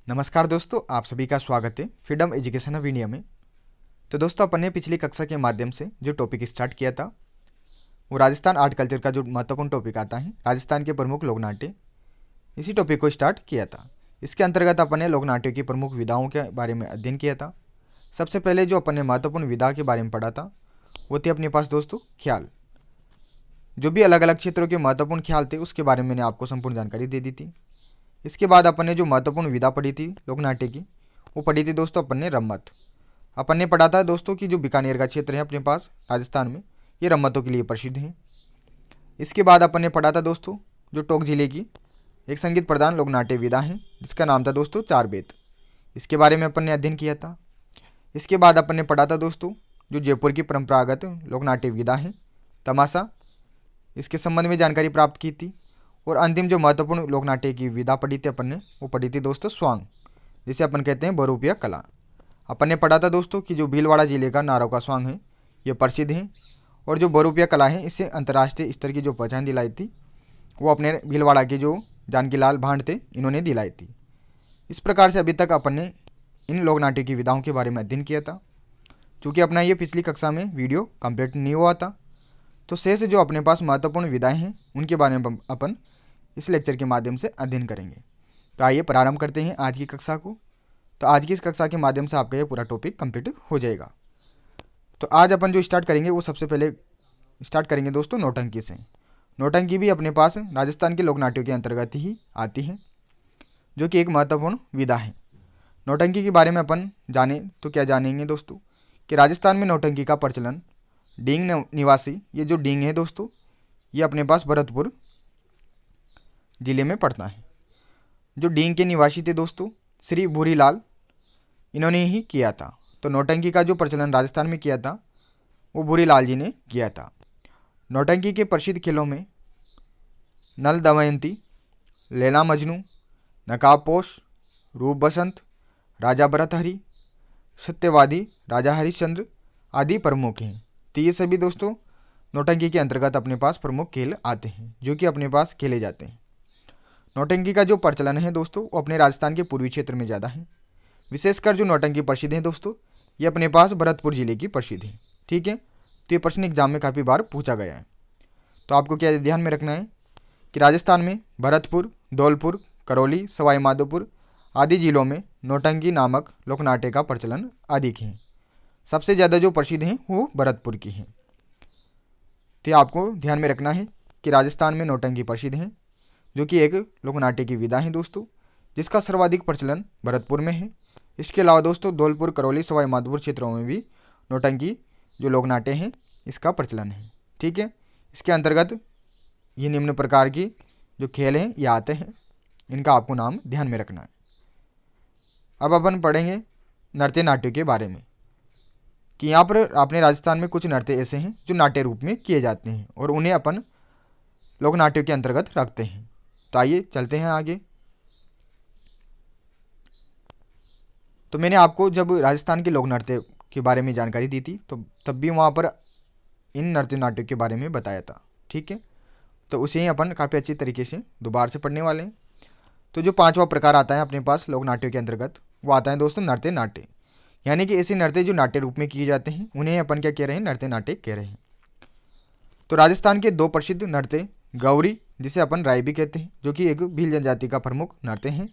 नमस्कार दोस्तों, आप सभी का स्वागत है फ्रीडम एजुकेशन ऑफ इंडिया में। तो दोस्तों, अपन ने पिछली कक्षा के माध्यम से जो टॉपिक स्टार्ट किया था वो राजस्थान आर्ट कल्चर का जो महत्वपूर्ण टॉपिक आता है, राजस्थान के प्रमुख लोक नाट्य, इसी टॉपिक को स्टार्ट किया था। इसके अंतर्गत अपन ने लोक नाट्यों की प्रमुख विधाओं के बारे में अध्ययन किया था। सबसे पहले जो अपन ने महत्वपूर्ण विधा के बारे में पढ़ा था वो थी अपने पास दोस्तों ख्याल। जो भी अलग अलग क्षेत्रों के महत्वपूर्ण ख्याल थे उसके बारे में मैंने आपको संपूर्ण जानकारी दे दी थी। इसके बाद अपन ने जो महत्वपूर्ण विधा पढ़ी थी लोकनाट्य की, वो पढ़ी थी दोस्तों अपन ने रम्मत। अपन ने पढ़ा था दोस्तों कि जो बीकानेर का क्षेत्र है अपने पास राजस्थान में, ये रम्मतों के लिए प्रसिद्ध है। इसके बाद अपन ने पढ़ा था दोस्तों जो टोंक जिले की एक संगीत प्रधान लोकनाट्य विधा है जिसका नाम था दोस्तों चार बेत। इसके बारे में अपन ने अध्ययन किया था। इसके बाद अपन ने पढ़ा था दोस्तों जो जयपुर की परंपरागत लोकनाट्य विधा है तमाशा, इसके संबंध में जानकारी प्राप्त की थी। और अंतिम जो महत्वपूर्ण लोकनाट्य की विधा पढ़ी थी अपन ने, वो पढ़ी थी दोस्तों स्वांग, जिसे अपन कहते हैं बहुरूपिया कला। अपन ने पढ़ा था दोस्तों कि जो भीलवाड़ा जिले का नारव का स्वांग है ये प्रसिद्ध है, और जो बहुरूपिया कला है इसे अंतर्राष्ट्रीय स्तर की जो पहचान दिलाई थी वो अपने भीलवाड़ा के जो जानकीलाल भांड थे इन्होंने दिलाई थी। इस प्रकार से अभी तक अपन ने इन लोकनाट्य की विधाओं के बारे में अध्ययन किया था। चूँकि अपना ये पिछली कक्षा में वीडियो कंप्लीट नहीं हुआ था, तो शेष जो अपने पास महत्वपूर्ण विधाएँ हैं उनके बारे में अपन इस लेक्चर के माध्यम से अध्ययन करेंगे। तो आइए प्रारंभ करते हैं आज की कक्षा को। तो आज की इस कक्षा के माध्यम से आपका ये पूरा टॉपिक कंप्लीट हो जाएगा। तो आज अपन जो स्टार्ट करेंगे वो सबसे पहले स्टार्ट करेंगे दोस्तों नौटंकी से। नौटंकी भी अपने पास राजस्थान के लोकनाट्यों के अंतर्गत ही आती है, जो कि एक महत्वपूर्ण विधा है। नौटंकी के बारे में अपन जाने तो क्या जानेंगे दोस्तों कि राजस्थान में नौटंकी का प्रचलन डींग निवासी, ये जो डींग है दोस्तों ये अपने पास भरतपुर जिले में पड़ता है। जो डींग के निवासी थे दोस्तों श्री भूरीलाल, इन्होंने ही किया था। तो नौटंकी का जो प्रचलन राजस्थान में किया था वो भूरीलाल जी ने किया था। नौटंकी के प्रसिद्ध खेलों में नल दमयंती, लैला मजनू, नकाबपोश, रूप बसंत, राजा भरतहरि, सत्यवादी राजा हरिश्चंद्र आदि प्रमुख हैं। तो ये सभी दोस्तों नौटंकी के अंतर्गत अपने पास प्रमुख खेल आते हैं जो कि अपने पास खेले जाते हैं। नौटंकी का जो प्रचलन है दोस्तों वो अपने राजस्थान के पूर्वी क्षेत्र में ज़्यादा है। विशेषकर जो नौटंकी प्रसिद्ध है दोस्तों ये अपने पास भरतपुर जिले की प्रसिद्ध है। ठीक है, तो ये प्रश्न एग्जाम में काफ़ी बार पूछा गया है। तो आपको क्या ध्यान में रखना है कि राजस्थान में भरतपुर, धौलपुर, करौली, सवाई माधोपुर आदि जिलों में नौटंकी नामक लोकनाट्य का प्रचलन अधिक है। सबसे ज़्यादा जो प्रसिद्ध हैं वो भरतपुर की हैं। तो आपको ध्यान में रखना है कि राजस्थान में नौटंकी प्रसिद्ध हैं, जो कि एक लोकनाट्य की विधा है दोस्तों, जिसका सर्वाधिक प्रचलन भरतपुर में है। इसके अलावा दोस्तों धौलपुर, करौली, सवाई माधोपुर क्षेत्रों में भी नौटंकी जो लोकनाट्य हैं इसका प्रचलन है। ठीक है, इसके अंतर्गत ये निम्न प्रकार की जो खेल हैं ये आते हैं, इनका आपको नाम ध्यान में रखना है। अब अपन पढ़ेंगे नृत्य नाट्यों के बारे में कि यहाँ पर अपने राजस्थान में कुछ नृत्य ऐसे हैं जो नाट्य रूप में किए जाते हैं और उन्हें अपन लोकनाट्यों के अंतर्गत रखते हैं। तो आइए चलते हैं आगे। तो मैंने आपको जब राजस्थान के लोक नृत्य के बारे में जानकारी दी थी तो तब भी वहाँ पर इन नृत्य नाट्यों के बारे में बताया था। ठीक है, तो उसे ही अपन काफ़ी अच्छी तरीके से दोबारा से पढ़ने वाले हैं। तो जो पांचवा प्रकार आता है अपने पास लोक नाट्यों के अंतर्गत वो आता है दोस्तों नृत्य नाट्य, यानी कि ऐसे नृत्य जो नाट्य रूप में किए जाते हैं उन्हें अपन क्या कह रहे हैं, नृत्य नाट्य कह रहे हैं। तो राजस्थान के दो प्रसिद्ध नृत्य गौरी, जिसे अपन राय भी कहते हैं, जो कि एक भील जनजाति का प्रमुख नृत्य है,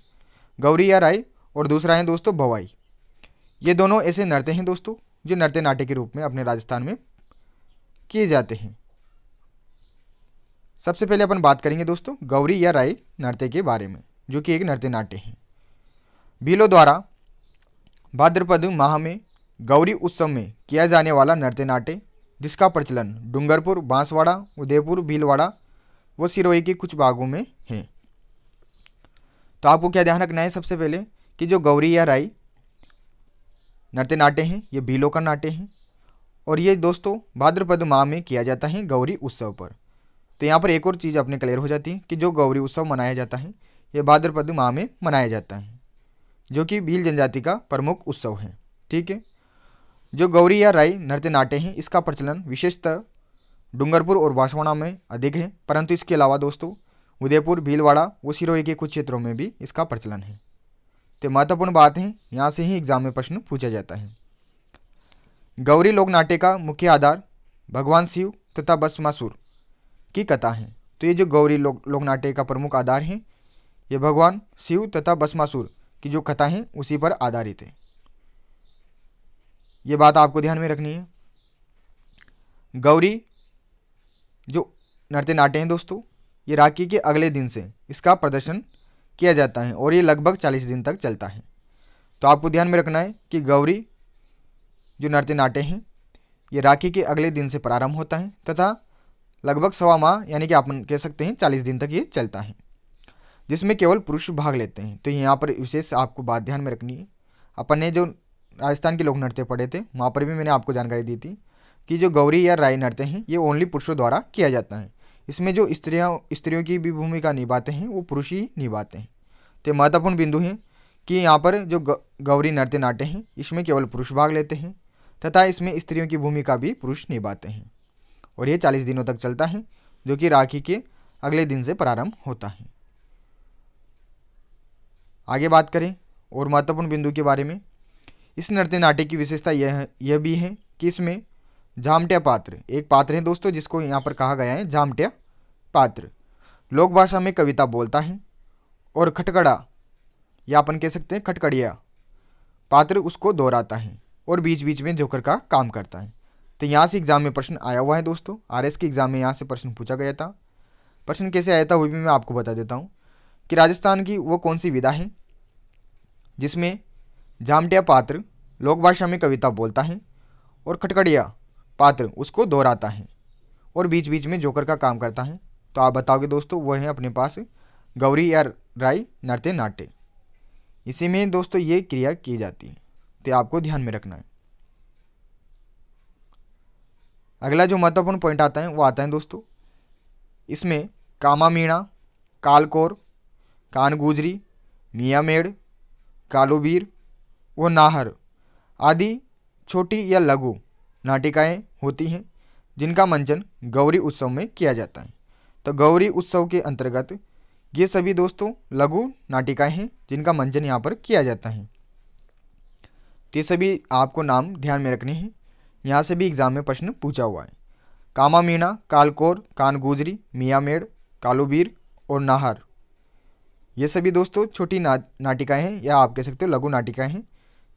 गौरी या राय, और दूसरा है दोस्तों भवाई। ये दोनों ऐसे नृत्य हैं दोस्तों जो नृत्य नाट्य के रूप में अपने राजस्थान में किए जाते हैं। सबसे पहले अपन बात करेंगे दोस्तों गौरी या राय नृत्य के बारे में, जो कि एक नृत्य नाट्य है। भीलों द्वारा भाद्रपद माह में गौरी उत्सव में किया जाने वाला नृत्य नाट्य, जिसका प्रचलन डूंगरपुर, बांसवाड़ा, उदयपुर, भीलवाड़ा वो सिरोही के कुछ भागों में है। तो आपको क्या ध्यान रखना है सबसे पहले कि जो गौरी या राई नृत्य नाट्य हैं ये भीलों का नाट्य है और ये दोस्तों भाद्रपद माह में किया जाता है गौरी उत्सव पर। तो यहाँ पर एक और चीज़ अपने क्लियर हो जाती है कि जो गौरी उत्सव मनाया जाता है ये भाद्रपद माह में मनाया जाता है, जो कि भील जनजाति का प्रमुख उत्सव है। ठीक है, जो गौरी या राई नृत्य नाट्य है इसका प्रचलन विशेषतः डूंगरपुर और बांसवाड़ा में अधिक है, परंतु इसके अलावा दोस्तों उदयपुर, भीलवाड़ा व सिरोही के कुछ क्षेत्रों में भी इसका प्रचलन है। तो महत्वपूर्ण बात है, यहाँ से ही एग्जाम में प्रश्न पूछा जाता है। गौरी लोक नाट्य का मुख्य आधार भगवान शिव तथा भस्मासुर की कथा है। तो ये जो गौरी लोक नाट्य का प्रमुख आधार है, ये भगवान शिव तथा भस्मासुर की जो कथा है उसी पर आधारित है। ये बात आपको ध्यान में रखनी है। गौरी जो नृत्य नाट्य हैं दोस्तों, ये राखी के अगले दिन से इसका प्रदर्शन किया जाता है और ये लगभग 40 दिन तक चलता है। तो आपको ध्यान में रखना है कि गौरी जो नृत्य नाट्य हैं ये राखी के अगले दिन से प्रारंभ होता है तथा लगभग 1.25 माह यानी कि आप कह सकते हैं 40 दिन तक ये चलता है, जिसमें केवल पुरुष भाग लेते हैं। तो यहाँ पर विशेष आपको बात ध्यान में रखनी है। अपन ने जो राजस्थान के लोक नृत्य पढ़े थे वहाँ पर भी मैंने आपको जानकारी दी थी कि जो गौरी या राई नृत्य हैं ये ओनली पुरुषों द्वारा किया जाता है। इसमें जो स्त्रियों की भी भूमिका निभाते हैं वो पुरुष ही निभाते हैं। तो महत्वपूर्ण बिंदु है कि यहाँ पर जो गौरी नृत्य नाट्य हैं इसमें केवल पुरुष भाग लेते हैं तथा इसमें स्त्रियों की भूमिका भी पुरुष निभाते हैं और ये 40 दिनों तक चलता है, जो कि राखी के अगले दिन से प्रारंभ होता है। आगे बात करें और महत्वपूर्ण बिंदु के बारे में। इस नृत्य नाट्य की विशेषता यह भी है कि इसमें जामट्या पात्र एक पात्र है दोस्तों, जिसको यहाँ पर कहा गया है जामट्या पात्र। लोक भाषा में कविता बोलता है और खटकड़ा या अपन कह सकते हैं खटकड़िया पात्र उसको दोहराता है और बीच बीच में जोकर का काम करता है। तो यहाँ से एग्जाम में प्रश्न आया हुआ है दोस्तों। आरएस के एग्जाम में यहाँ से प्रश्न पूछा गया था। प्रश्न कैसे आया था वो भी मैं आपको बता देता हूँ कि राजस्थान की वो कौन सी विधा है जिसमें जामट्या पात्र लोक भाषा में कविता बोलता है और खटकड़िया पात्र उसको दोहराता है और बीच बीच में जोकर का काम करता है। तो आप बताओगे दोस्तों, वह है अपने पास गौरी या राई नृत्य नाट्य। इसी में दोस्तों ये क्रिया की जाती है, तो आपको ध्यान में रखना है। अगला जो महत्वपूर्ण पॉइंट आता है वो आता है दोस्तों, इसमें कामा मीणा, कालकोर, कान गुजरी, मियाँ मेड़, कालोबीर व नाहर आदि छोटी या लघु नाटिकाएं होती हैं जिनका मंचन गौरी उत्सव में किया जाता है। तो गौरी उत्सव के अंतर्गत ये सभी दोस्तों लघु नाटिकाएं हैं जिनका मंचन यहाँ पर किया जाता है। तो ये सभी आपको नाम ध्यान में रखने हैं, यहाँ से भी एग्जाम में प्रश्न पूछा हुआ है। कामा मीणा, कालकोर, कान गुजरी, मियाँ मेड़, कालोबीर और नाहर, ये सभी दोस्तों छोटी नाटिकाएं हैं या आप कह सकते हो लघु नाटिकाएं हैं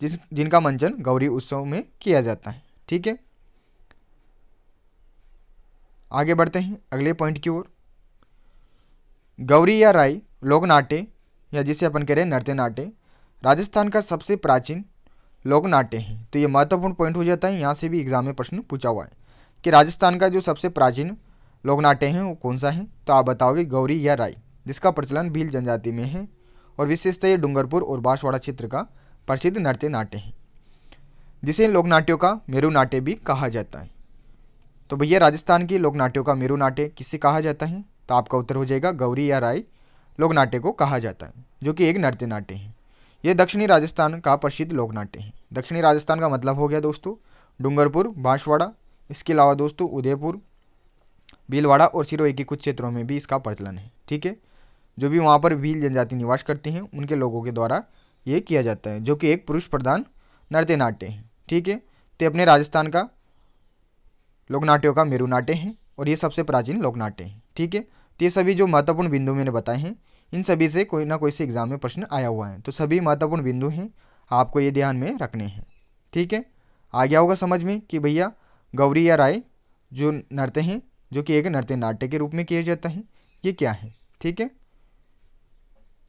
जिनका मंचन गौरी उत्सव में किया जाता है। ठीक है, आगे बढ़ते हैं अगले पॉइंट की ओर। गौरी या राई लोक नाट्य या जिसे अपन कह रहे हैं नृत्य नाट्य राजस्थान का सबसे प्राचीन लोक नाट्य है। तो ये महत्वपूर्ण पॉइंट हो जाता है, यहाँ से भी एग्जाम में प्रश्न पूछा हुआ है कि राजस्थान का जो सबसे प्राचीन लोक नाट्य है वो कौन सा है। तो आप बताओगे गौरी या राई, जिसका प्रचलन भील जनजाति में है और विशेषतः ये डूंगरपुर और बांसवाड़ा क्षेत्र का प्रसिद्ध नृत्य नाट्य है, जिसे लोक नाट्यों का मेरू नाट्य भी कहा जाता है। तो भैया राजस्थान की लोक नाट्यों का मेरू नाट्य किसे कहा जाता है? तो आपका उत्तर हो जाएगा गौरी या राई लोक नाट्य को कहा जाता है, जो कि एक नृत्य नाट्य है। यह दक्षिणी राजस्थान का प्रसिद्ध लोक नाट्य है। दक्षिणी राजस्थान का मतलब हो गया दोस्तों डूंगरपुर, बांसवाड़ा, इसके अलावा दोस्तों उदयपुर, भीलवाड़ा और सिरोही के कुछ क्षेत्रों में भी इसका प्रचलन है। ठीक है, जो भी वहाँ पर भील जनजाति निवास करते हैं उनके लोगों के द्वारा ये किया जाता है, जो कि एक पुरुष प्रधान नृत्य नाट्य है। ठीक है, तो अपने राजस्थान का लोक नाट्यों का मेरू नाट्य है और ये सबसे प्राचीन लोक नाट्य है। ठीक है, तो ये सभी जो महत्वपूर्ण बिंदु मैंने बताए हैं इन सभी से कोई ना कोई से एग्जाम में प्रश्न आया हुआ है। तो सभी महत्वपूर्ण बिंदु हैं, आपको ये ध्यान में रखने हैं। ठीक है, आ गया होगा समझ में कि भैया गौरी या राई जो नृत्य हैं जो कि एक नृत्य नाट्य के रूप में किया जाता है, ये क्या है। ठीक है,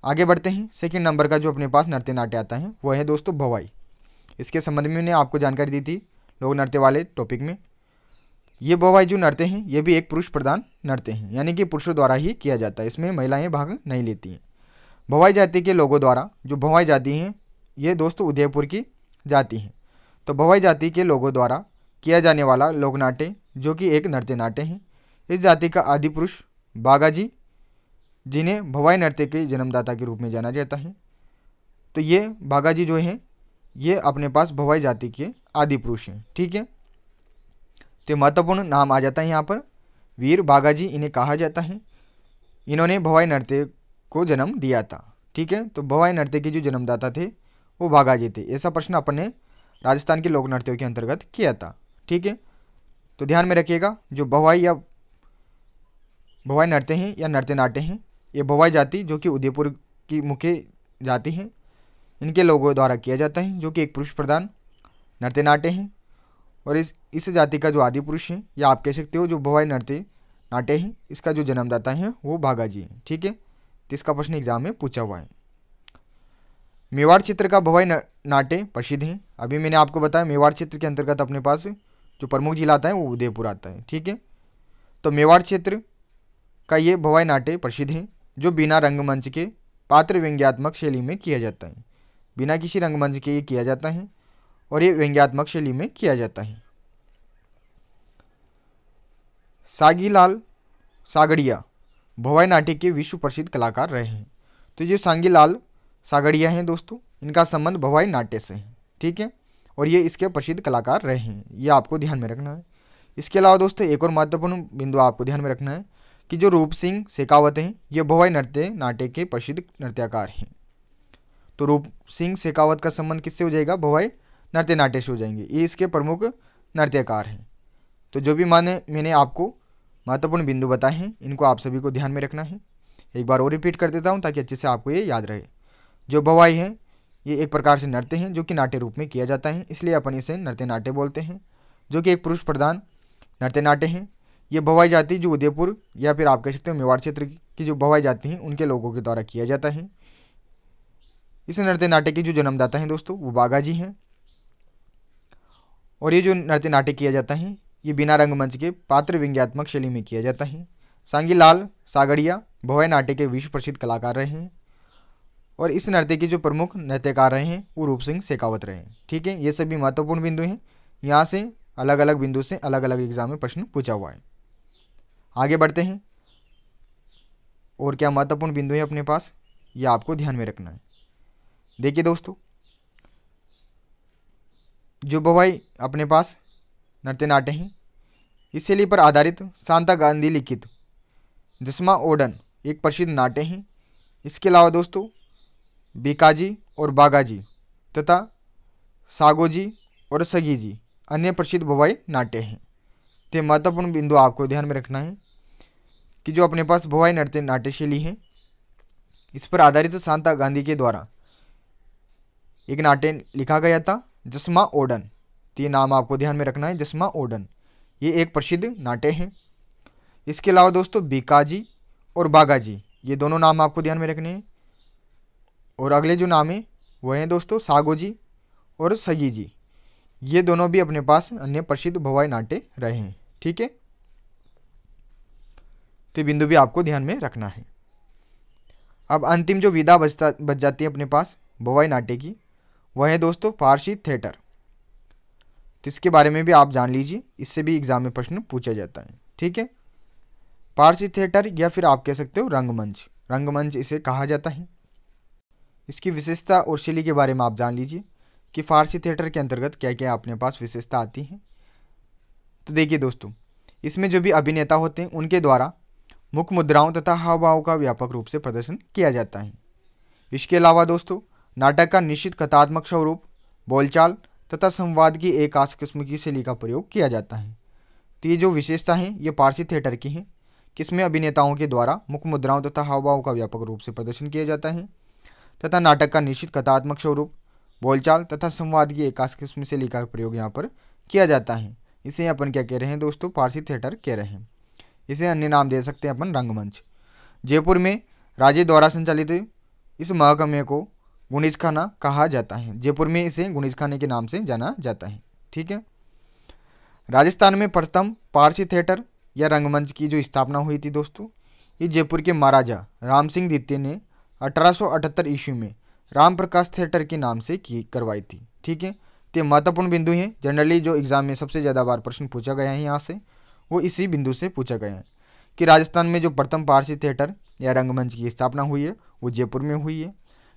आगे बढ़ते हैं। सेकंड नंबर का जो अपने पास नृत्य नाट्य आता है वो है दोस्तों भवाई। इसके संबंध में मैंने आपको जानकारी दी थी लोक नृत्य वाले टॉपिक में। ये भवाई जो नृत्य हैं ये भी एक पुरुष प्रधान नृत्य हैं, यानी कि पुरुषों द्वारा ही किया जाता है, इसमें महिलाएं भाग नहीं लेती हैं। भवाई जाति के लोगों द्वारा, जो भवाई जाति हैं ये दोस्तों उदयपुर की जाति हैं। तो भवाई जाति के लोगों द्वारा किया जाने वाला लोक नाट्य जो कि एक नृत्य नाट्य है, इस जाति का आदि पुरुष बागाजी, जिन्हें भवाई नृत्य के जन्मदाता के रूप में जाना जाता है। तो ये बागाजी जो हैं ये अपने पास भवाई जाति के आदि पुरुष हैं। ठीक है, तो महत्वपूर्ण नाम आ जाता है यहाँ पर, वीर बागाजी इन्हें कहा जाता है। इन्होंने भवाई नृत्य को जन्म दिया था। ठीक है। तो भवाई नृत्य के जो जन्मदाता थे वो भागाजी थे। ऐसा प्रश्न अपन ने राजस्थान के लोक नृत्यों के अंतर्गत किया था, ठीक है। तो ध्यान में रखिएगा, जो भवाई नृत्य हैं या नृत्य नाट्य हैं, ये भवाई जाति जो कि उदयपुर की मुख्य जाति है, इनके लोगों द्वारा किया जाता है, जो कि एक पुरुष प्रधान नृत्य नाट्य हैं। और इस जाति का जो आदि पुरुष है, या आप कह सकते हो जो भवाई नृत्य नाट्य है, इसका जो जन्मदाता है वो भागाजी है, ठीक है। तो इसका प्रश्न एग्जाम में पूछा हुआ है। मेवाड़ क्षेत्र का भवाई नाट्य प्रसिद्ध है। अभी मैंने आपको बताया मेवाड़ क्षेत्र के अंतर्गत अपने पास जो प्रमुख जिला आता है वो उदयपुर आता है, ठीक है। तो मेवाड़ क्षेत्र का ये भवाई नाट्य प्रसिद्ध है, जो बिना रंगमंच के पात्र व्यंग्यात्मक शैली में किया जाता है। बिना किसी रंगमंच के ये किया जाता है और ये व्यंग्यात्मक शैली में किया जाता है। सांगीलाल सागड़िया भवाई नाट्य के विश्व प्रसिद्ध कलाकार रहे हैं। तो जो सांगीलाल सागड़िया हैं दोस्तों, इनका संबंध भवाई नाट्य से है, ठीक है। और ये इसके प्रसिद्ध कलाकार रहे हैं, ये आपको ध्यान में रखना है। इसके अलावा दोस्तों एक और महत्वपूर्ण बिंदु आपको ध्यान में रखना है कि जो रूप सिंह शेखावत हैं, ये भवाई नृत्य नाट्य के प्रसिद्ध नृत्यकार हैं। तो रूप सिंह शेखावत का संबंध किससे हो जाएगा? भवाई नृत्य नाट्य से हो जाएंगे। ये इसके प्रमुख नृत्यकार हैं। तो जो भी मैंने आपको महत्वपूर्ण बिंदु बताए हैं, इनको आप सभी को ध्यान में रखना है। एक बार और रिपीट कर देता हूँ ताकि अच्छे से आपको ये याद रहे। जो भवाई है ये एक प्रकार से नृत्य हैं जो कि नाट्य रूप में किया जाता है, इसलिए अपन इसे नृत्य नाट्य बोलते हैं, जो कि एक पुरुष प्रधान नृत्य नाट्य हैं। ये भवाई जाति जो उदयपुर या फिर आप कह सकते हो मेवाड़ क्षेत्र की जो भवाई जाति हैं उनके लोगों के द्वारा किया जाता है। इस नृत्य नाट्य के जो जन्मदाता हैं दोस्तों वो भागाजी हैं। और ये जो नृत्य नाट्य किया जाता है ये बिना रंगमंच के पात्र व्यंग्यात्मक शैली में किया जाता है। सांगीलाल सागड़िया भवाई नाट्य के विश्व प्रसिद्ध कलाकार रहे हैं और इस नृत्य के जो प्रमुख नृत्यकार रहे हैं वो रूप सिंह शेखावत रहे हैं, ठीक है। ये सभी महत्वपूर्ण बिंदु हैं। यहाँ से अलग अलग बिंदु से अलग अलग एग्जाम में प्रश्न पूछा हुआ है। आगे बढ़ते हैं। और क्या महत्वपूर्ण बिंदु है अपने पास, ये आपको ध्यान में रखना है। देखिए दोस्तों, जो भवाई अपने पास नृत्य नाट्य हैं, इस शैली पर आधारित शांता गांधी लिखित जस्मा ओडन एक प्रसिद्ध नाट्य है। इसके अलावा दोस्तों बीकाजी और बागाजी तथा सागोजी और सगीजी अन्य प्रसिद्ध भवाई नाट्य हैं। तो महत्वपूर्ण बिंदु आपको ध्यान में रखना है कि जो अपने पास भवाई नृत्य नाट्य शैली है, इस पर आधारित शांता गांधी के द्वारा एक नाट्य लिखा गया था जस्मा ओडन। तो ये नाम आपको ध्यान में रखना है, जस्मा ओडन, ये एक प्रसिद्ध नाट्य है। इसके अलावा दोस्तों बीकाजी और बागाजी ये दोनों नाम आपको ध्यान में रखने हैं। और अगले जो नाम है वो हैं दोस्तों सागोजी और सगीजी, ये दोनों भी अपने पास अन्य प्रसिद्ध भवाई नाट्य रहे हैं, ठीक है। तो बिंदु भी आपको ध्यान में रखना है। अब अंतिम जो विधा बच जाती है अपने पास भवाई नाट्य की, वह है दोस्तों फारसी थिएटर। तो इसके बारे में भी आप जान लीजिए, इससे भी एग्जाम में प्रश्न पूछा जाता है, ठीक है। फारसी थिएटर या फिर आप कह सकते हो रंगमंच, रंगमंच इसे कहा जाता है। इसकी विशेषता और शैली के बारे में आप जान लीजिए कि फारसी थिएटर के अंतर्गत क्या क्या अपने पास विशेषता आती है। तो देखिए दोस्तों, इसमें जो भी अभिनेता होते हैं उनके द्वारा मुख्य मुद्राओं तथा हाव भाव का व्यापक रूप से प्रदर्शन किया जाता है। इसके अलावा दोस्तों नाटक का निश्चित कथात्मक स्वरूप, बोलचाल तथा संवाद की एक खास किस्म की शैली का प्रयोग किया जाता है। तो ये जो विशेषता है ये फारसी थिएटर की है, किसमें अभिनेताओं के द्वारा मुख्य मुद्राओं तथा हाव भाव का व्यापक रूप से प्रदर्शन किया जाता है तथा नाटक का निश्चित कथात्मक स्वरूप, बोलचाल तथा संवाद की एक खास किस्म शैली का प्रयोग यहाँ पर किया जाता है। इसे अपन क्या कह रहे हैं दोस्तों? फारसी थिएटर कह रहे हैं। इसे अन्य नाम दे सकते हैं अपन रंगमंच। जयपुर में राजे द्वारा संचालित इस महकमे को गुणिज खाना कहा जाता है। जयपुर में इसे गुणिज खाने के नाम से जाना जाता है, ठीक है। राजस्थान में प्रथम फारसी थिएटर या रंगमंच की जो स्थापना हुई थी दोस्तों, ये जयपुर के महाराजा राम सिंह द्वितीय ने 1878 ईस्वी में राम प्रकाश थिएटर के नाम से करवाई थी, ठीक है। तो महत्वपूर्ण बिंदु हैं, जनरली जो एग्जाम में सबसे ज़्यादा बार प्रश्न पूछा गया है यहाँ से वो इसी बिंदु से पूछा गया है कि राजस्थान में जो प्रथम फारसी थिएटर या रंगमंच की स्थापना हुई है वो जयपुर में हुई है।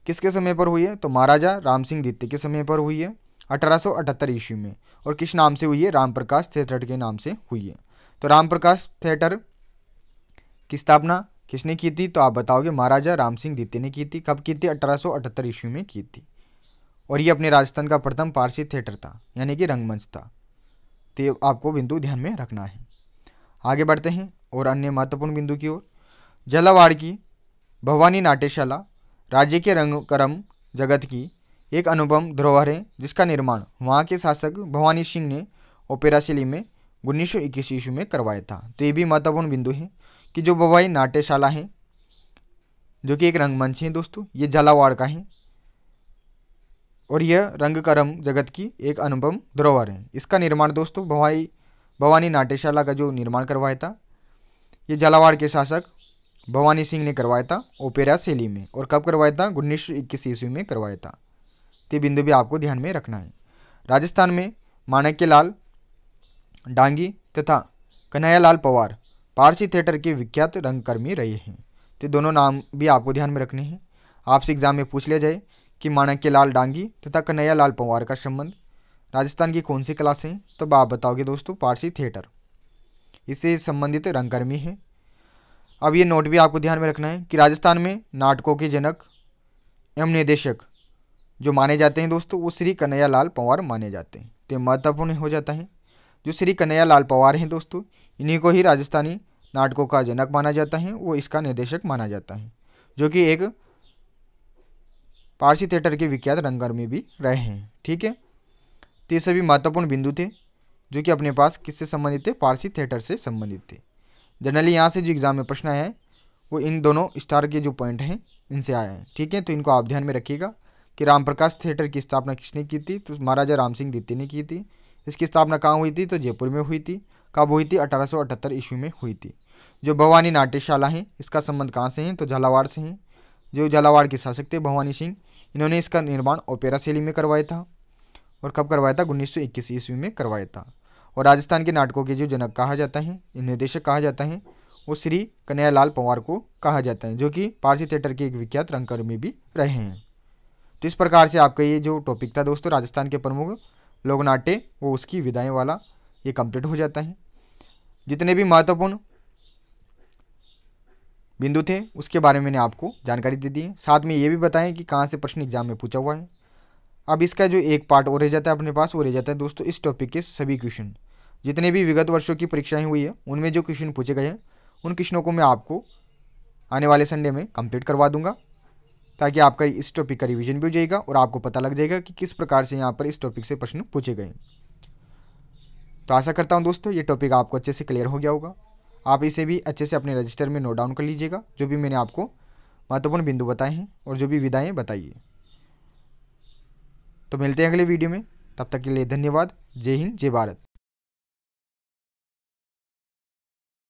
किसके समय पर हुई है? तो महाराजा राम सिंह द्वितीय के समय पर हुई है 1878 ईस्वी में। और किस नाम से हुई है? राम प्रकाश थिएटर के नाम से हुई है। तो राम प्रकाश थिएटर की स्थापना किसने की थी? तो आप बताओगे महाराजा राम सिंह द्वितीय ने की थी। कब की थी? 1878 ईस्वी में की थी। और ये अपने राजस्थान का प्रथम पारसी थिएटर था, यानी कि रंगमंच था। तो ये आपको बिंदु ध्यान में रखना है। आगे बढ़ते हैं और अन्य महत्वपूर्ण बिंदु की ओर। झालावाड़ की भवानी नाट्यशाला राज्य के रंगकर्म जगत की एक अनुपम धरोहर है, जिसका निर्माण वहाँ के शासक भवानी सिंह ने ओपेरा शैली में 1921 ईस्वी में करवाया था। तो ये भी महत्वपूर्ण बिंदु है कि जो भवानी नाट्यशाला है, जो कि एक रंगमंच है दोस्तों, ये झालावाड़ का है और यह रंगकर्म जगत की एक अनुपम धरोहर है। इसका निर्माण दोस्तों भवानी नाट्यशाला का जो निर्माण करवाया था, ये झालावाड़ के शासक भवानी सिंह ने करवाया था ओपेरा शैली में। और कब करवाया था? 1921 ईस्वी में करवाया था। तो बिंदु भी आपको ध्यान में रखना है। राजस्थान में माणक्यलाल डांगी तथा कन्हैयालाल पंवार पारसी थिएटर के विख्यात रंगकर्मी रहे हैं। तो दोनों नाम भी आपको ध्यान में रखने हैं। आपसे एग्जाम में पूछ लिया जाए कि माणक्यलाल डांगी तथा कन्हैयालाल पंवार का संबंध राजस्थान की कौन सी कला से है? तो आप बताओगे दोस्तों पारसी थिएटर, इससे संबंधित रंगकर्मी है। अब ये नोट भी आपको ध्यान में रखना है कि राजस्थान में नाटकों के जनक एवं निर्देशक जो माने जाते हैं दोस्तों, वो श्री कन्हैयालाल पंवार माने जाते हैं। तो महत्वपूर्ण हो जाता है। जो श्री कन्हैयालाल पंवार हैं दोस्तों, इन्हीं को ही राजस्थानी नाटकों का जनक माना जाता है, वो इसका निर्देशक माना जाता है, जो कि एक पारसी थिएटर के विख्यात रंगकर्मी भी रहे हैं। ठीक है, तो ये सभी महत्वपूर्ण बिंदु थे जो कि अपने पास किससे संबंधित थे? पारसी थिएटर से संबंधित थे। जनरली यहाँ से जो एग्जाम में प्रश्न आया है वो इन दोनों स्टार के जो पॉइंट हैं इनसे आया है। ठीक है, तो इनको आप ध्यान में रखिएगा कि रामप्रकाश थिएटर की स्थापना किसने की थी? तो महाराजा राम सिंह द्वितीय ने की थी। इसकी स्थापना कहाँ हुई थी? तो जयपुर में हुई थी। कब हुई थी? 1878 ईस्वी में हुई थी। जो भवानी नाट्यशाला है, इसका संबंध कहाँ से है? तो झालावाड़ से हैं। जो झालावाड़ के शासक थे भवानी सिंह, इन्होंने इसका निर्माण ओपेरा शैली में करवाया था। और कब करवाया था? 1921 ईस्वी में करवाया था। और राजस्थान के नाटकों के जो जनक कहा जाता है, निर्देशक कहा जाता है, वो श्री कन्हैयालाल पंवार को कहा जाता है, जो कि पारसी थिएटर के एक विख्यात रंगकर्मी भी रहे हैं। तो इस प्रकार से आपका ये जो टॉपिक था दोस्तों राजस्थान के प्रमुख लोक नाट्य, वो उसकी विधाएं वाला ये कंप्लीट हो जाता है। जितने भी महत्वपूर्ण बिंदु थे उसके बारे में मैंने आपको जानकारी दे दी है। साथ में ये भी बताएं कि कहाँ से प्रश्न एग्जाम में पूछा हुआ है। अब इसका जो एक पार्ट और रह जाता है अपने पास, वो रह जाता है दोस्तों इस टॉपिक के सभी क्वेश्चन, जितने भी विगत वर्षों की परीक्षाएं हुई है उनमें जो क्वेश्चन पूछे गए हैं, उन क्वेश्चनों को मैं आपको आने वाले संडे में कंप्लीट करवा दूंगा, ताकि आपका इस टॉपिक का रिवीजन भी हो जाएगा और आपको पता लग जाएगा कि किस प्रकार से यहाँ पर इस टॉपिक से प्रश्न पूछे गए। तो आशा करता हूँ दोस्तों ये टॉपिक आपको अच्छे से क्लियर हो गया होगा। आप इसे भी अच्छे से अपने रजिस्टर में नोट डाउन कर लीजिएगा, जो भी मैंने आपको महत्वपूर्ण बिंदु बताए हैं और जो भी विधाएँ बताई है। तो मिलते हैं अगले वीडियो में, तब तक के लिए धन्यवाद। जय हिंद, जय भारत।